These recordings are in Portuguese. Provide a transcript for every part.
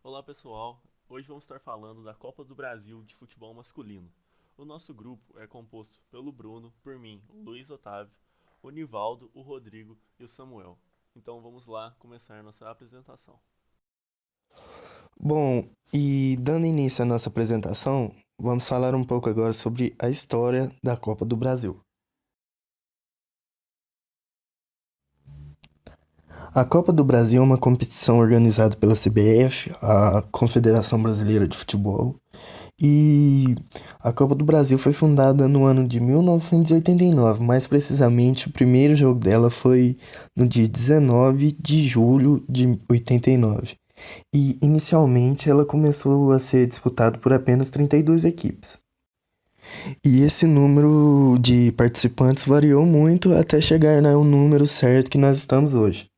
Olá pessoal, hoje vamos estar falando da Copa do Brasil de futebol masculino. O nosso grupo é composto pelo Bruno, por mim, o Luiz Otávio, o Nivaldo, o Rodrigo e o Samuel. Então vamos lá começar nossa apresentação. Bom, e dando início à nossa apresentação, vamos falar um pouco agora sobre a história da Copa do Brasil. A Copa do Brasil é uma competição organizada pela CBF, a Confederação Brasileira de Futebol, e a Copa do Brasil foi fundada no ano de 1989, mais precisamente o primeiro jogo dela foi no dia 19 de julho de 89. E inicialmente ela começou a ser disputada por apenas 32 equipes. E esse número de participantes variou muito até chegar no número certo que nós estamos hoje.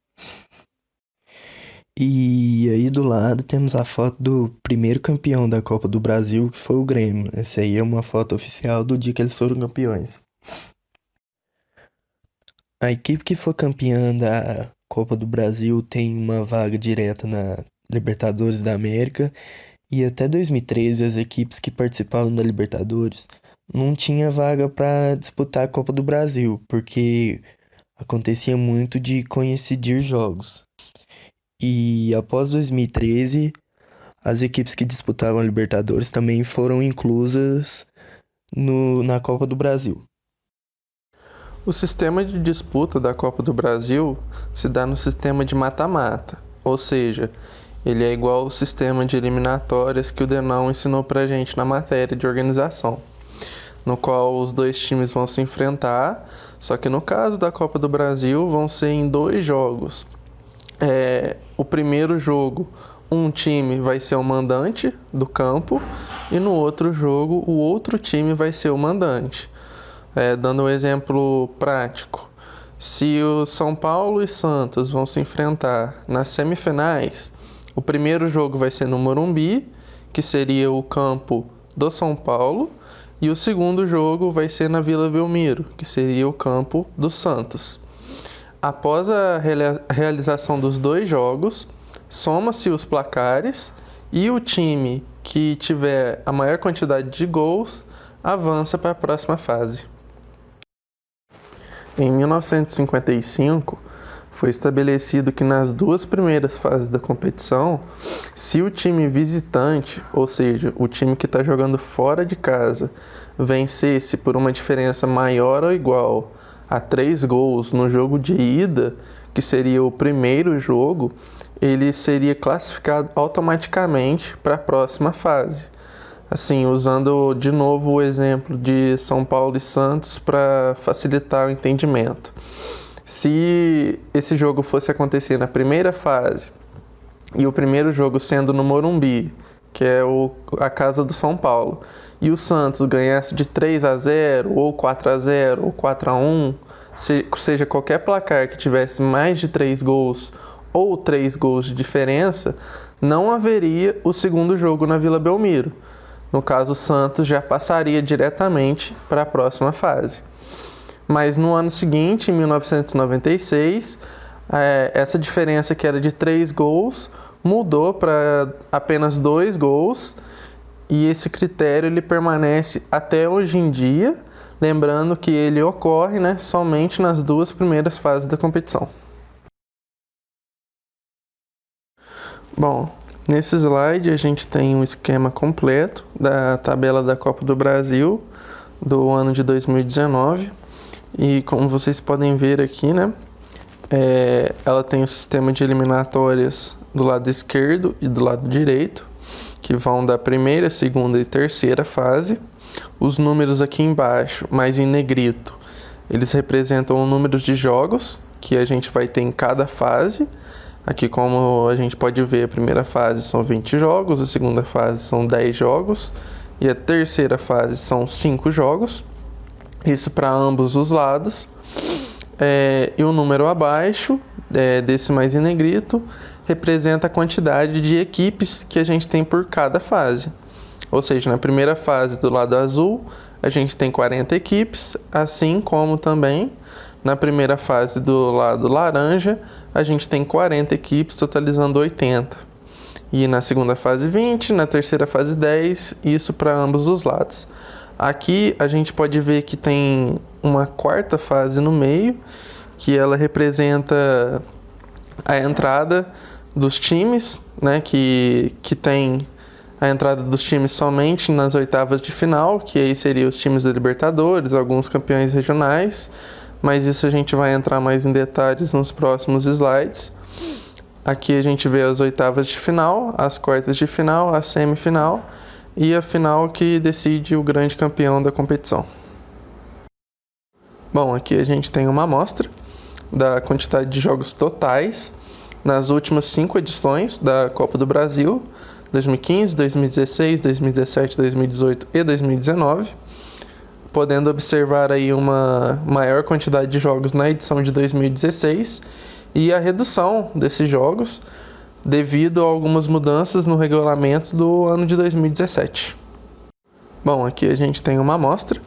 E aí do lado temos a foto do primeiro campeão da Copa do Brasil, que foi o Grêmio. Essa aí é uma foto oficial do dia que eles foram campeões. A equipe que for campeã da Copa do Brasil tem uma vaga direta na Libertadores da América. E até 2013, as equipes que participavam da Libertadores não tinha vaga para disputar a Copa do Brasil, porque acontecia muito de coincidir jogos. E após 2013, as equipes que disputavam a Libertadores também foram inclusas na Copa do Brasil. O sistema de disputa da Copa do Brasil se dá no sistema de mata-mata, ou seja, ele é igual ao sistema de eliminatórias que o Denão ensinou pra gente na matéria de organização, no qual os dois times vão se enfrentar, só que no caso da Copa do Brasil vão ser em dois jogos. O primeiro jogo, um time vai ser o mandante do campo e no outro jogo o outro time vai ser o mandante. Dando um exemplo prático, se o São Paulo e Santos vão se enfrentar nas semifinais, o primeiro jogo vai ser no Morumbi, que seria o campo do São Paulo, e o segundo jogo vai ser na Vila Belmiro, que seria o campo do Santos. Após a realização dos dois jogos, soma-se os placares e o time que tiver a maior quantidade de gols avança para a próxima fase. Em 1955, foi estabelecido que nas duas primeiras fases da competição, se o time visitante, ou seja, o time que está jogando fora de casa, vencesse por uma diferença maior ou igual a 3 gols no jogo de ida, que seria o primeiro jogo, ele seria classificado automaticamente para a próxima fase. Assim, usando de novo o exemplo de São Paulo e Santos para facilitar o entendimento. Se esse jogo fosse acontecer na primeira fase e o primeiro jogo sendo no Morumbi, que é a casa do São Paulo, e o Santos ganhasse de 3-0 ou 4-0 ou 4-1, seja qualquer placar que tivesse mais de 3 gols ou 3 gols de diferença, não haveria o segundo jogo na Vila Belmiro. No caso, o Santos já passaria diretamente para a próxima fase. Mas no ano seguinte, em 1996, essa diferença que era de 3 gols mudou para apenas 2 gols e esse critério ele permanece até hoje em dia, lembrando que ele ocorre, somente nas duas primeiras fases da competição. Bom, nesse slide a gente tem um esquema completo da tabela da Copa do Brasil do ano de 2019 e como vocês podem ver aqui, ela tem o sistema de eliminatórias do lado esquerdo e do lado direito, que vão da primeira, segunda e terceira fase. Os números aqui embaixo, mais em negrito, eles representam o número de jogos que a gente vai ter em cada fase. Aqui, como a gente pode ver, a primeira fase são 20 jogos, a segunda fase são 10 jogos e a terceira fase são 5 jogos. Isso para ambos os lados. E o número abaixo, desse mais em negrito, representa a quantidade de equipes que a gente tem por cada fase. Ou seja, na primeira fase do lado azul, a gente tem 40 equipes, assim como também na primeira fase do lado laranja, a gente tem 40 equipes, totalizando 80. e na segunda fase 20, na terceira fase 10, isso para ambos os lados. Aqui a gente pode ver que tem uma quarta fase no meio, que ela representa a entrada dos times, né, que tem a entrada dos times somente nas oitavas de final, que aí seriam os times da Libertadores, alguns campeões regionais, mas isso a gente vai entrar mais em detalhes nos próximos slides. Aqui a gente vê as oitavas de final, as quartas de final, a semifinal e a final que decide o grande campeão da competição. Bom, aqui a gente tem uma amostra da quantidade de jogos totais nas últimas 5 edições da Copa do Brasil, 2015, 2016, 2017, 2018 e 2019, podendo observar aí uma maior quantidade de jogos na edição de 2016 e a redução desses jogos devido a algumas mudanças no regulamento do ano de 2017. Bom, aqui a gente tem uma amostra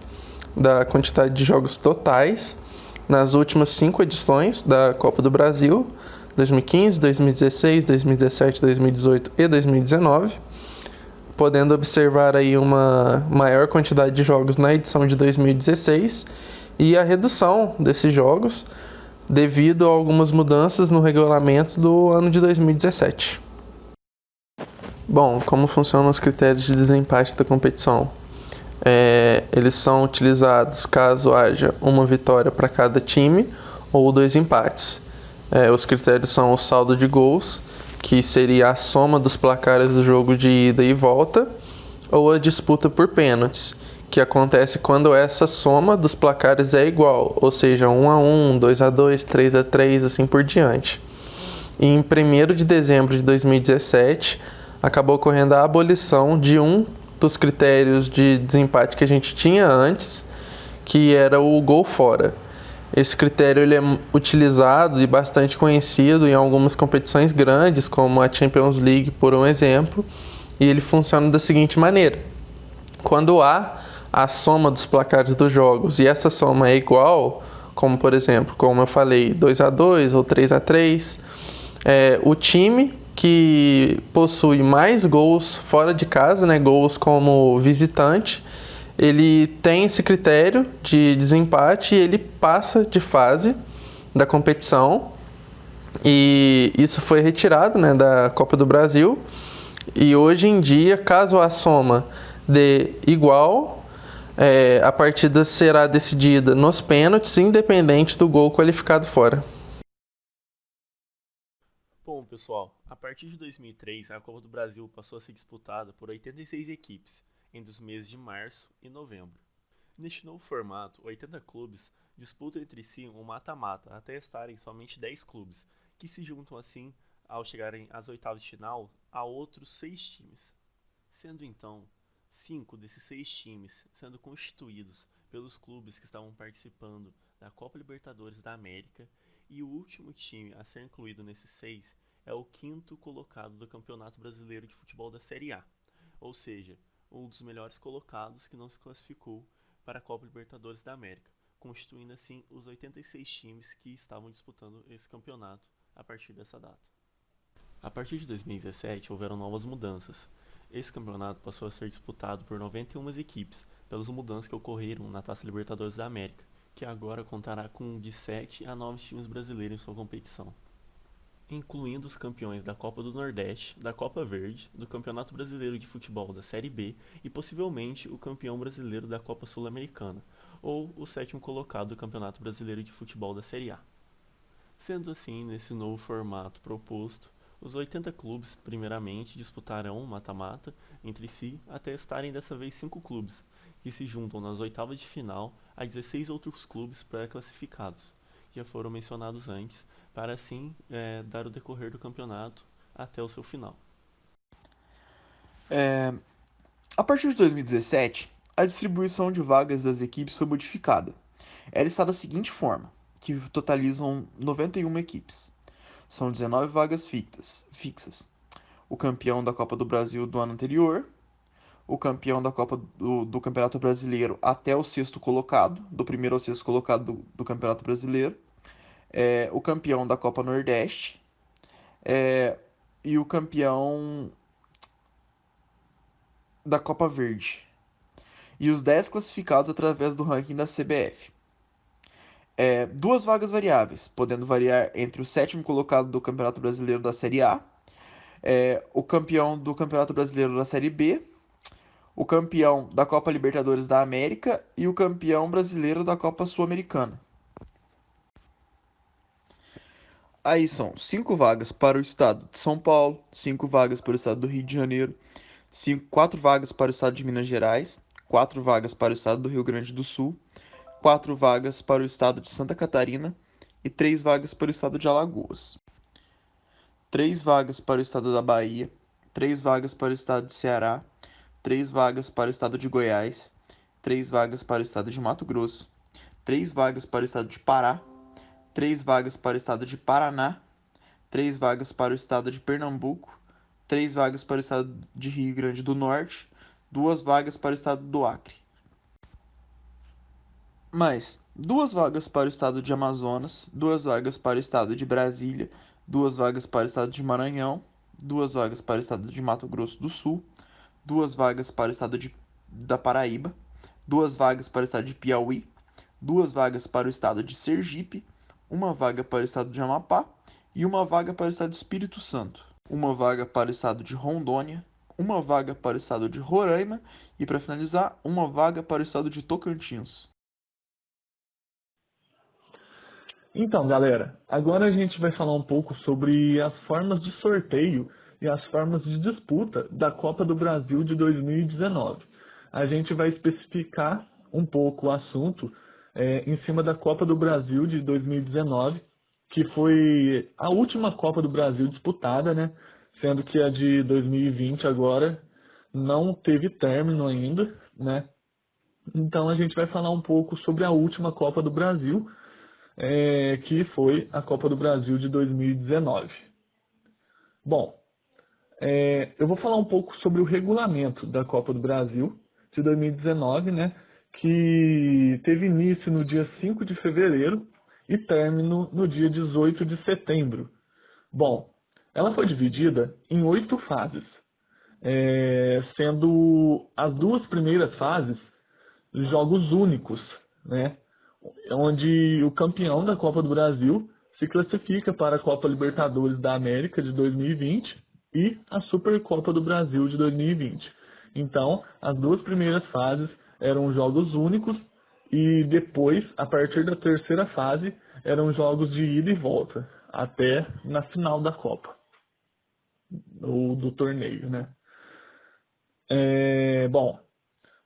da quantidade de jogos totais nas últimas 5 edições da Copa do Brasil, 2015, 2016, 2017, 2018 e 2019, podendo observar aí uma maior quantidade de jogos na edição de 2016 e a redução desses jogos devido a algumas mudanças no regulamento do ano de 2017. Bom, como funcionam os critérios de desempate da competição? Eles são utilizados caso haja uma vitória para cada time ou 2 empates. Os critérios são o saldo de gols, que seria a soma dos placares do jogo de ida e volta, ou a disputa por pênaltis, que acontece quando essa soma dos placares é igual, ou seja, 1-1, 2-2, 3-3, assim por diante. E em 1º de dezembro de 2017, acabou ocorrendo a abolição de um dos critérios de desempate que a gente tinha antes, que era o gol fora. Esse critério ele é utilizado e bastante conhecido em algumas competições grandes, como a Champions League, por um exemplo, e ele funciona da seguinte maneira: quando há a soma dos placares dos jogos e essa soma é igual, como por exemplo, como eu falei, 2-2 ou 3-3, o time que possui mais gols fora de casa, né, gols como visitante, ele tem esse critério de desempate e ele passa de fase da competição. E isso foi retirado, né, da Copa do Brasil. E hoje em dia, caso a soma dê igual, a partida será decidida nos pênaltis, independente do gol qualificado fora. Bom, pessoal, a partir de 2003, a Copa do Brasil passou a ser disputada por 86 equipes, entre os meses de março e novembro. Neste novo formato, 80 clubes disputam entre si um mata-mata até estarem somente 10 clubes, que se juntam assim, ao chegarem às oitavas de final, a outros 6 times. Sendo então 5 desses 6 times sendo constituídos pelos clubes que estavam participando da Copa Libertadores da América, e o último time a ser incluído nesses 6 é o quinto colocado do Campeonato Brasileiro de Futebol da Série A, ou seja, um dos melhores colocados que não se classificou para a Copa Libertadores da América, constituindo assim os 86 times que estavam disputando esse campeonato a partir dessa data. A partir de 2017 houveram novas mudanças. Esse campeonato passou a ser disputado por 91 equipes, pelas mudanças que ocorreram na Taça Libertadores da América, que agora contará com de 7 a 9 times brasileiros em sua competição, incluindo os campeões da Copa do Nordeste, da Copa Verde, do Campeonato Brasileiro de Futebol da Série B e possivelmente o campeão brasileiro da Copa Sul-Americana, ou o 7º colocado do Campeonato Brasileiro de Futebol da Série A. Sendo assim, nesse novo formato proposto, os 80 clubes primeiramente disputarão um mata-mata entre si até estarem dessa vez 5 clubes, que se juntam nas oitavas de final a 16 outros clubes pré-classificados, que já foram mencionados antes, para assim dar o decorrer do campeonato até o seu final. A partir de 2017, a distribuição de vagas das equipes foi modificada. Ela está da seguinte forma, que totalizam 91 equipes. São 19 vagas fixas. O campeão da Copa do Brasil do ano anterior, o campeão da Copa do Campeonato Brasileiro até o 6º colocado, do primeiro ao 6º colocado do Campeonato Brasileiro, o campeão da Copa Nordeste, e o campeão da Copa Verde. E os 10 classificados através do ranking da CBF. Duas vagas variáveis, podendo variar entre o sétimo colocado do Campeonato Brasileiro da Série A, o campeão do Campeonato Brasileiro da Série B, o campeão da Copa Libertadores da América e o campeão brasileiro da Copa Sul-Americana. Aí são 5 vagas para o estado de São Paulo, 5 vagas para o estado do Rio de Janeiro, 4 vagas para o estado de Minas Gerais, 4 vagas para o estado do Rio Grande do Sul, 4 vagas para o estado de Santa Catarina e 3 vagas para o estado de Alagoas. 3 vagas para o estado da Bahia, 3 vagas para o estado de Ceará, 3 vagas para o estado de Goiás, 3 vagas para o estado de Mato Grosso, 3 vagas para o estado de Pará, 3 vagas para o estado de Paraná, 3 vagas para o estado de Pernambuco, 3 vagas para o estado de Rio Grande do Norte, 2 vagas para o estado do Acre. Mais 2 vagas para o estado de Amazonas, 2 vagas para o estado de Brasília, 2 vagas para o estado de Maranhão, 2 vagas para o estado de Mato Grosso do Sul, 2 vagas para o estado da Paraíba, 2 vagas para o estado de Piauí, 2 vagas para o estado de Sergipe, 1 vaga para o estado de Amapá e 1 vaga para o estado de Espírito Santo, 1 vaga para o estado de Rondônia, 1 vaga para o estado de Roraima e, para finalizar, 1 vaga para o estado de Tocantins. Então, galera, agora a gente vai falar um pouco sobre as formas de sorteio e as formas de disputa da Copa do Brasil de 2019. A gente vai especificar um pouco o assunto em cima da Copa do Brasil de 2019, que foi a última Copa do Brasil disputada, né? Sendo que a de 2020 agora não teve término ainda, né? Então a gente vai falar um pouco sobre a última Copa do Brasil, que foi a Copa do Brasil de 2019. Bom, eu vou falar um pouco sobre o regulamento da Copa do Brasil de 2019, né, que teve início no dia 5 de fevereiro e término no dia 18 de setembro. Bom, ela foi dividida em 8 fases, sendo as 2 primeiras fases jogos únicos, né, onde o campeão da Copa do Brasil se classifica para a Copa Libertadores da América de 2020 e a Supercopa do Brasil de 2020. Então, as 2 primeiras fases eram jogos únicos e depois, a partir da terceira fase, eram jogos de ida e volta, até na final da Copa, ou do torneio, né? Bom,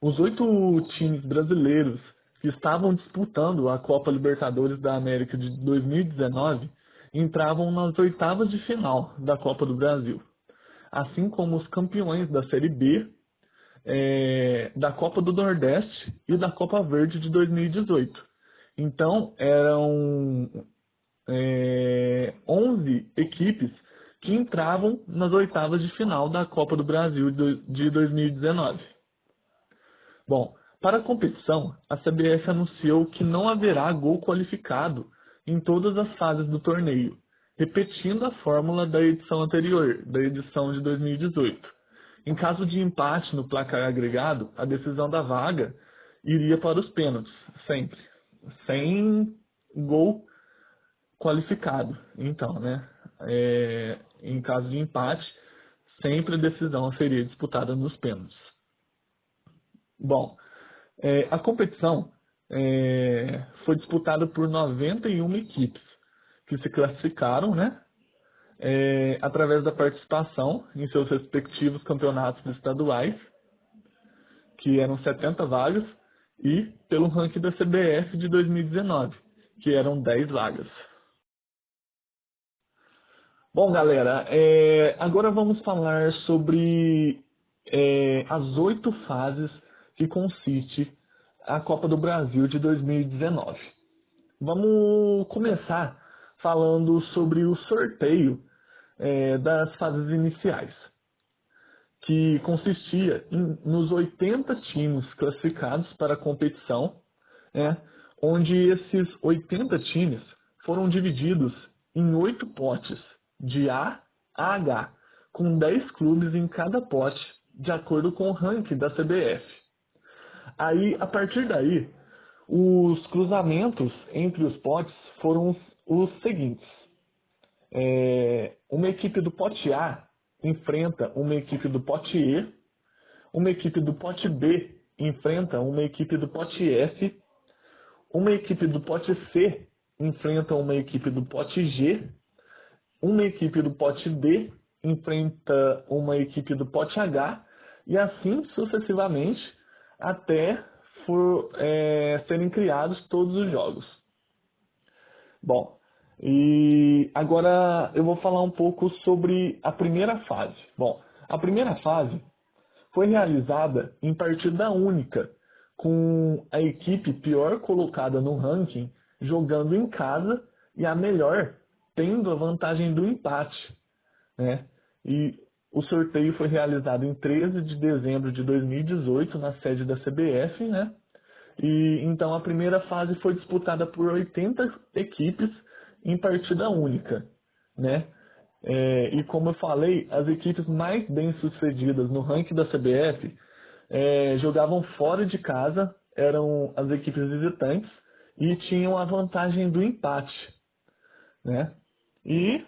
os 8 times brasileiros que estavam disputando a Copa Libertadores da América de 2019 entravam nas oitavas de final da Copa do Brasil, assim como os campeões da Série B, da Copa do Nordeste e da Copa Verde de 2018. Então, eram 11 equipes que entravam nas oitavas de final da Copa do Brasil de 2019. Bom, para a competição, a CBF anunciou que não haverá gol qualificado em todas as fases do torneio, repetindo a fórmula da edição anterior, da edição de 2018. Em caso de empate no placar agregado, a decisão da vaga iria para os pênaltis, sempre, sem gol qualificado. Então, né, em caso de empate, sempre a decisão seria disputada nos pênaltis. Bom, a competição foi disputada por 91 equipes que se classificaram, né, através da participação em seus respectivos campeonatos estaduais, que eram 70 vagas, e pelo ranking da CBF de 2019, que eram 10 vagas. Bom, galera, agora vamos falar sobre as 8 fases que consiste a Copa do Brasil de 2019. Vamos começar falando sobre o sorteio das fases iniciais, que consistia nos 80 times classificados para a competição, onde esses 80 times foram divididos em 8 potes, de A a H, com 10 clubes em cada pote, de acordo com o ranking da CBF. Aí, a partir daí, os cruzamentos entre os potes foram os seguintes. Uma equipe do pote A enfrenta uma equipe do pote E, uma equipe do pote B enfrenta uma equipe do pote F, uma equipe do pote C enfrenta uma equipe do pote G, uma equipe do pote D enfrenta uma equipe do pote H, e assim sucessivamente até serem criados todos os jogos. Bom, e agora eu vou falar um pouco sobre a primeira fase. Bom, a primeira fase foi realizada em partida única, com a equipe pior colocada no ranking jogando em casa e a melhor tendo a vantagem do empate, né? E o sorteio foi realizado em 13 de dezembro de 2018 na sede da CBF, né? E então a primeira fase foi disputada por 80 equipes em partida única, né? E como eu falei, as equipes mais bem-sucedidas no ranking da CBF jogavam fora de casa, eram as equipes visitantes e tinham a vantagem do empate, né? E,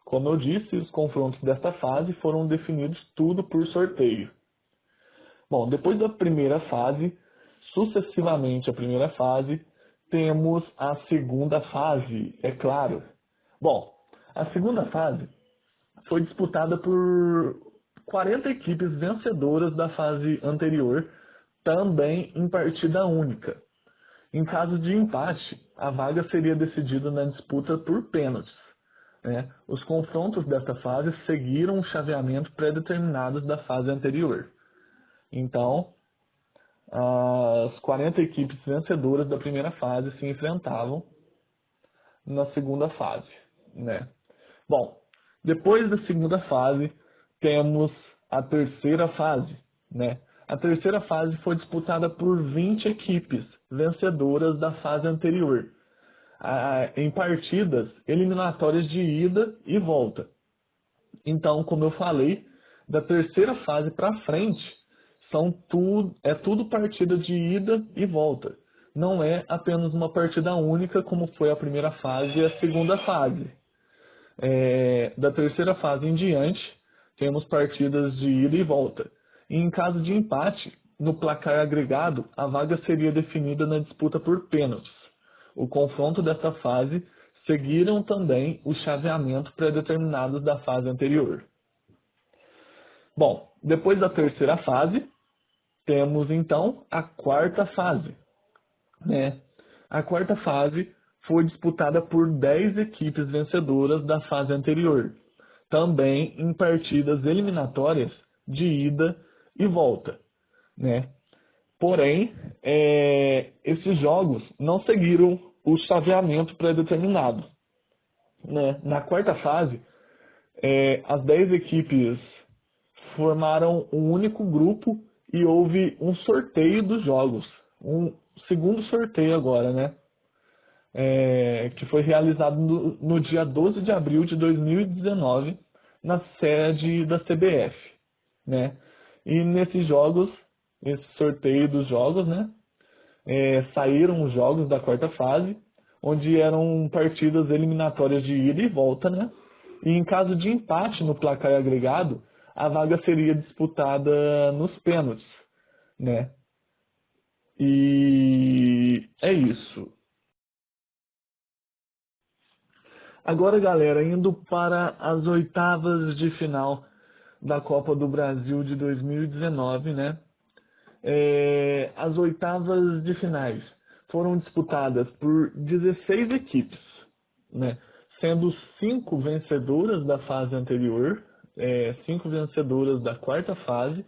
como eu disse, os confrontos desta fase foram definidos tudo por sorteio. Bom, depois da primeira fase, sucessivamente a primeira fase, temos a segunda fase, é claro. Bom, a segunda fase foi disputada por 40 equipes vencedoras da fase anterior, também em partida única. Em caso de empate, a vaga seria decidida na disputa por pênaltis, né? Os confrontos desta fase seguiram o chaveamento pré-determinados da fase anterior. Então, as 40 equipes vencedoras da primeira fase se enfrentavam na segunda fase, né? Bom, depois da segunda fase, temos a terceira fase, né? A terceira fase foi disputada por 20 equipes vencedoras da fase anterior, em partidas eliminatórias de ida e volta. Então, como eu falei, da terceira fase para frente, é tudo partida de ida e volta. Não é apenas uma partida única, como foi a primeira fase e a segunda fase. Da terceira fase em diante, temos partidas de ida e volta. E em caso de empate, no placar agregado, a vaga seria definida na disputa por pênaltis. O confronto desta fase seguiram também o chaveamento pré-determinado da fase anterior. Bom, depois da terceira fase, temos então a quarta fase, né? A quarta fase foi disputada por 10 equipes vencedoras da fase anterior, também em partidas eliminatórias de ida e volta, né? Porém, esses jogos não seguiram o chaveamento pré-determinado, né? Na quarta fase, as 10 equipes formaram um único grupo e houve um sorteio dos jogos, um segundo sorteio agora, né? Que foi realizado no dia 12 de abril de 2019, na sede da CBF, né? E nesses jogos, esse sorteio dos jogos, né? Saíram os jogos da quarta fase, onde eram partidas eliminatórias de ida e volta, né? E em caso de empate no placar agregado, a vaga seria disputada nos pênaltis, né? E é isso. Agora, galera, indo para as oitavas de final da Copa do Brasil de 2019, né? As oitavas de finais foram disputadas por 16 equipes, né? Sendo 5 vencedoras da fase anterior, 5 vencedoras da quarta fase,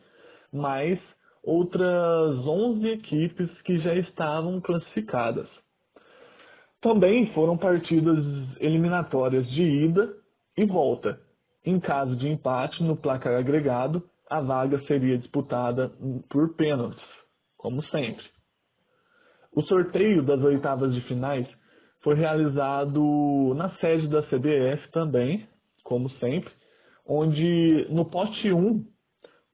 mais outras 11 equipes que já estavam classificadas. Também foram partidas eliminatórias de ida e volta. Em caso de empate no placar agregado, a vaga seria disputada por pênaltis, como sempre. O sorteio das oitavas de finais foi realizado na sede da CBF também, como sempre, onde no pote 1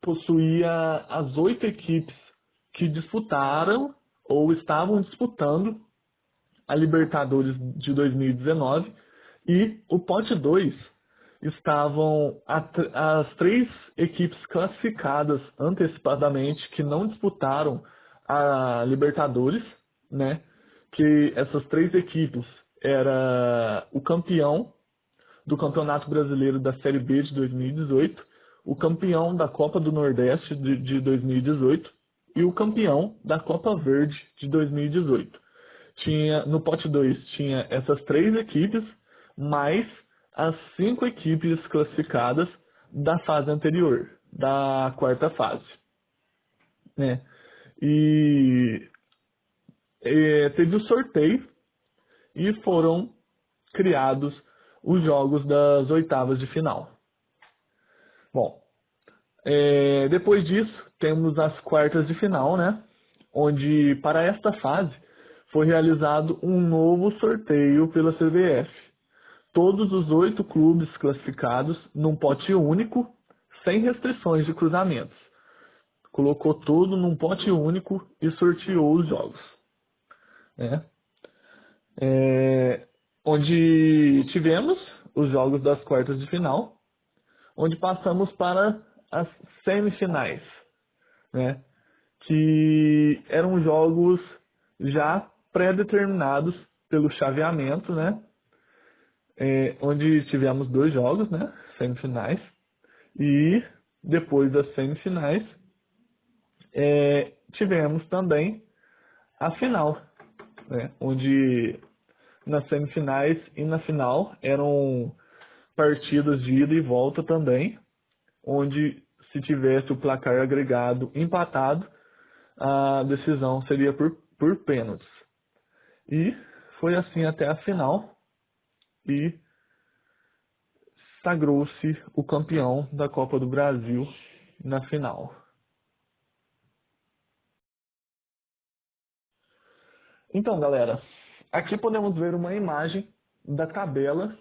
possuía as 8 equipes que disputaram ou estavam disputando a Libertadores de 2019, e o pote 2 estavam as 3 equipes classificadas antecipadamente que não disputaram a Libertadores, né? Que essas 3 equipes era o campeão do Campeonato Brasileiro da Série B de 2018, o campeão da Copa do Nordeste de 2018 e o campeão da Copa Verde de 2018. No pote 2 tinha essas 3 equipes, mais as 5 equipes classificadas da fase anterior, da quarta fase, né? E teve o sorteio e foram criados os jogos das oitavas de final. Bom, depois disso temos as quartas de final, né? Onde para esta fase foi realizado um novo sorteio pela CBF. Todos os 8 clubes classificados num pote único, sem restrições de cruzamentos. Colocou tudo num pote único e sorteou os jogos, né? Onde tivemos os jogos das quartas de final, onde passamos para as semifinais, né? Que eram jogos já pré-determinados pelo chaveamento, né? Onde tivemos 2 jogos, né? Semifinais. E depois das semifinais, tivemos também a final, né? Onde nas semifinais e na final eram partidas de ida e volta também, onde se tivesse o placar agregado empatado, a decisão seria por pênaltis. E foi assim até a final, e sagrou-se o campeão da Copa do Brasil na final. Então, galera, aqui podemos ver uma imagem da tabela,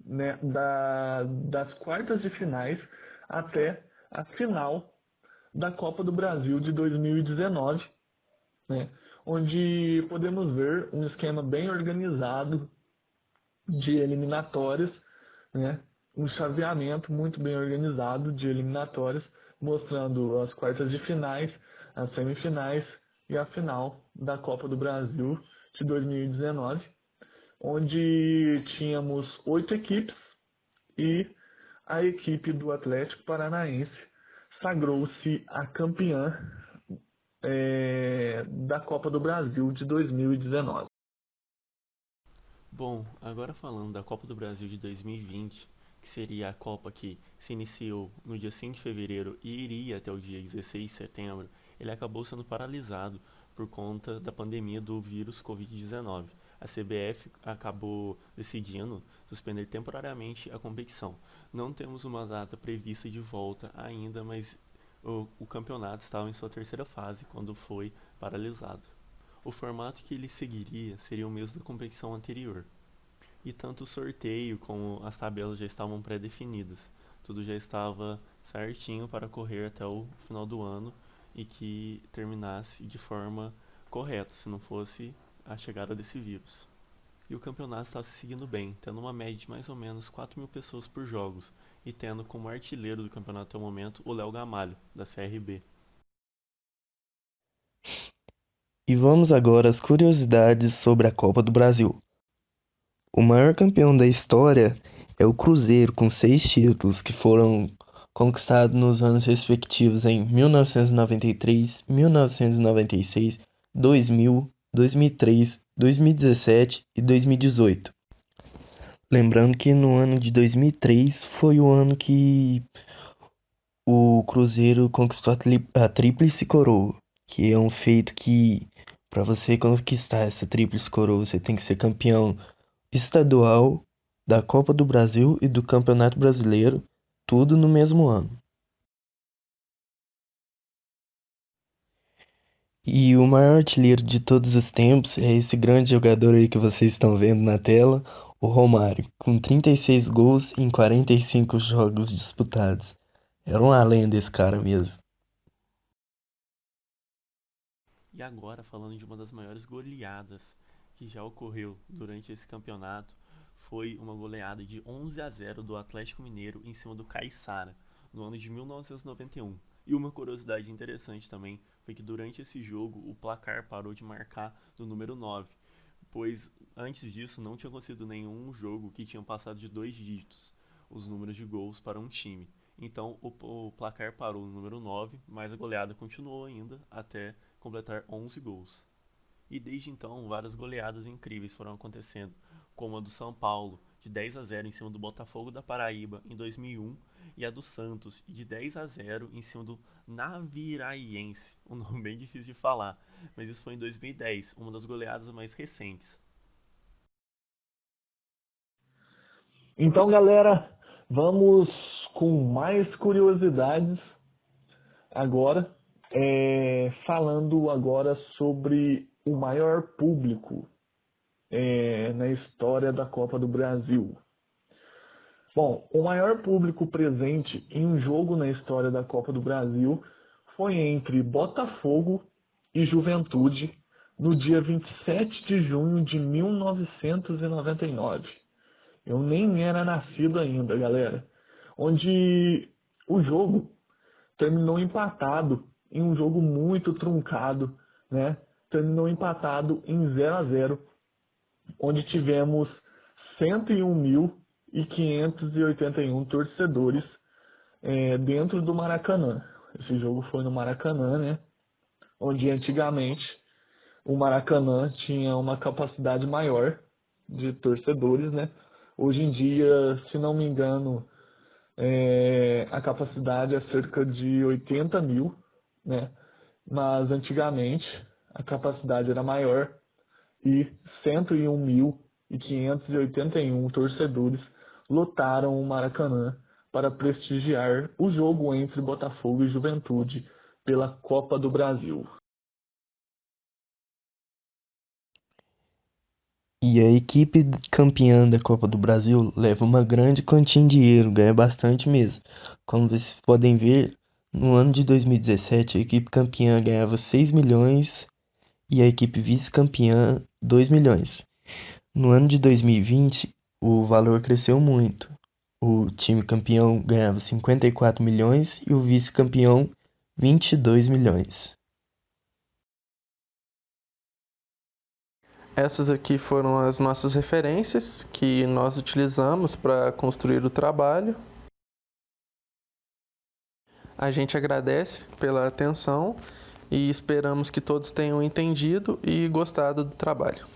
né, das quartas de finais até a final da Copa do Brasil de 2019, né, onde podemos ver um esquema bem organizado de eliminatórias, né, um chaveamento muito bem organizado de eliminatórias, mostrando as quartas de finais, as semifinais e a final da Copa do Brasil de 2019, onde tínhamos 8 equipes e a equipe do Atlético Paranaense sagrou-se a campeã da Copa do Brasil de 2019. Bom, agora falando da Copa do Brasil de 2020, que seria a Copa que se iniciou no dia 5 de fevereiro e iria até o dia 16 de setembro, ele acabou sendo paralisado por conta da pandemia do vírus Covid-19. A CBF acabou decidindo suspender temporariamente a competição. Não temos uma data prevista de volta ainda, mas o campeonato estava em sua terceira fase quando foi paralisado. O formato que ele seguiria seria o mesmo da competição anterior. E tanto o sorteio como as tabelas já estavam pré-definidas. Tudo já estava certinho para correr até o final do ano e que terminasse de forma correta, se não fosse a chegada desse vírus. E o campeonato estava se seguindo bem, tendo uma média de mais ou menos 4.000 pessoas por jogos, e tendo como artilheiro do campeonato até o momento o Léo Gamalho, da CRB. E vamos agora às curiosidades sobre a Copa do Brasil. O maior campeão da história é o Cruzeiro, com 6 títulos que foram conquistados nos anos respectivos em 1993, 1996, 2000, 2003, 2017 e 2018. Lembrando que no ano de 2003 foi o ano que o Cruzeiro conquistou a Tríplice Coroa, que é um feito que, para você conquistar essa Tríplice Coroa, você tem que ser campeão estadual, da Copa do Brasil e do Campeonato Brasileiro, tudo no mesmo ano. E o maior artilheiro de todos os tempos é esse grande jogador aí que vocês estão vendo na tela, O Romário, com 36 gols em 45 jogos disputados. Era uma lenda esse cara mesmo. E agora, falando de uma das maiores goleadas que já ocorreu durante esse campeonato, foi uma goleada de 11-0 do Atlético Mineiro em cima do Caissara, no ano de 1991. E uma curiosidade interessante também foi que durante esse jogo o placar parou de marcar no número 9, pois antes disso não tinha acontecido nenhum jogo que tinha passado de 2 dígitos os números de gols para um time. Então o placar parou no número 9, mas a goleada continuou ainda até completar 11 gols. E desde então, várias goleadas incríveis foram acontecendo, como a do São Paulo, de 10-0 em cima do Botafogo da Paraíba em 2001, e a do Santos, de 10-0 em cima do Naviraiense, um nome bem difícil de falar, mas isso foi em 2010, uma das goleadas mais recentes. Então, galera, vamos com mais curiosidades agora, falando agora sobre o maior público na história da Copa do Brasil. Bom, o maior público presente em um jogo na história da Copa do Brasil foi entre Botafogo e Juventude no dia 27 de junho de 1999. Eu nem era nascido ainda, galera. Onde o jogo terminou empatado em um jogo muito truncado, né? Terminou empatado em 0-0, onde tivemos 101.581 torcedores dentro do Maracanã. Esse jogo foi no Maracanã, né? Onde antigamente o Maracanã tinha uma capacidade maior de torcedores, né? Hoje em dia, se não me engano, a capacidade é cerca de 80 mil, né? Mas antigamente a capacidade era maior e 101.581 torcedores lotaram o Maracanã para prestigiar o jogo entre Botafogo e Juventude pela Copa do Brasil. E a equipe campeã da Copa do Brasil leva uma grande quantia em dinheiro, ganha bastante mesmo. Como vocês podem ver, no ano de 2017 a equipe campeã ganhava 6 milhões e a equipe vice-campeã 2 milhões. No ano de 2020 o valor cresceu muito. O time campeão ganhava 54 milhões e o vice-campeão 22 milhões. Essas aqui foram as nossas referências que nós utilizamos para construir o trabalho. A gente agradece pela atenção e esperamos que todos tenham entendido e gostado do trabalho.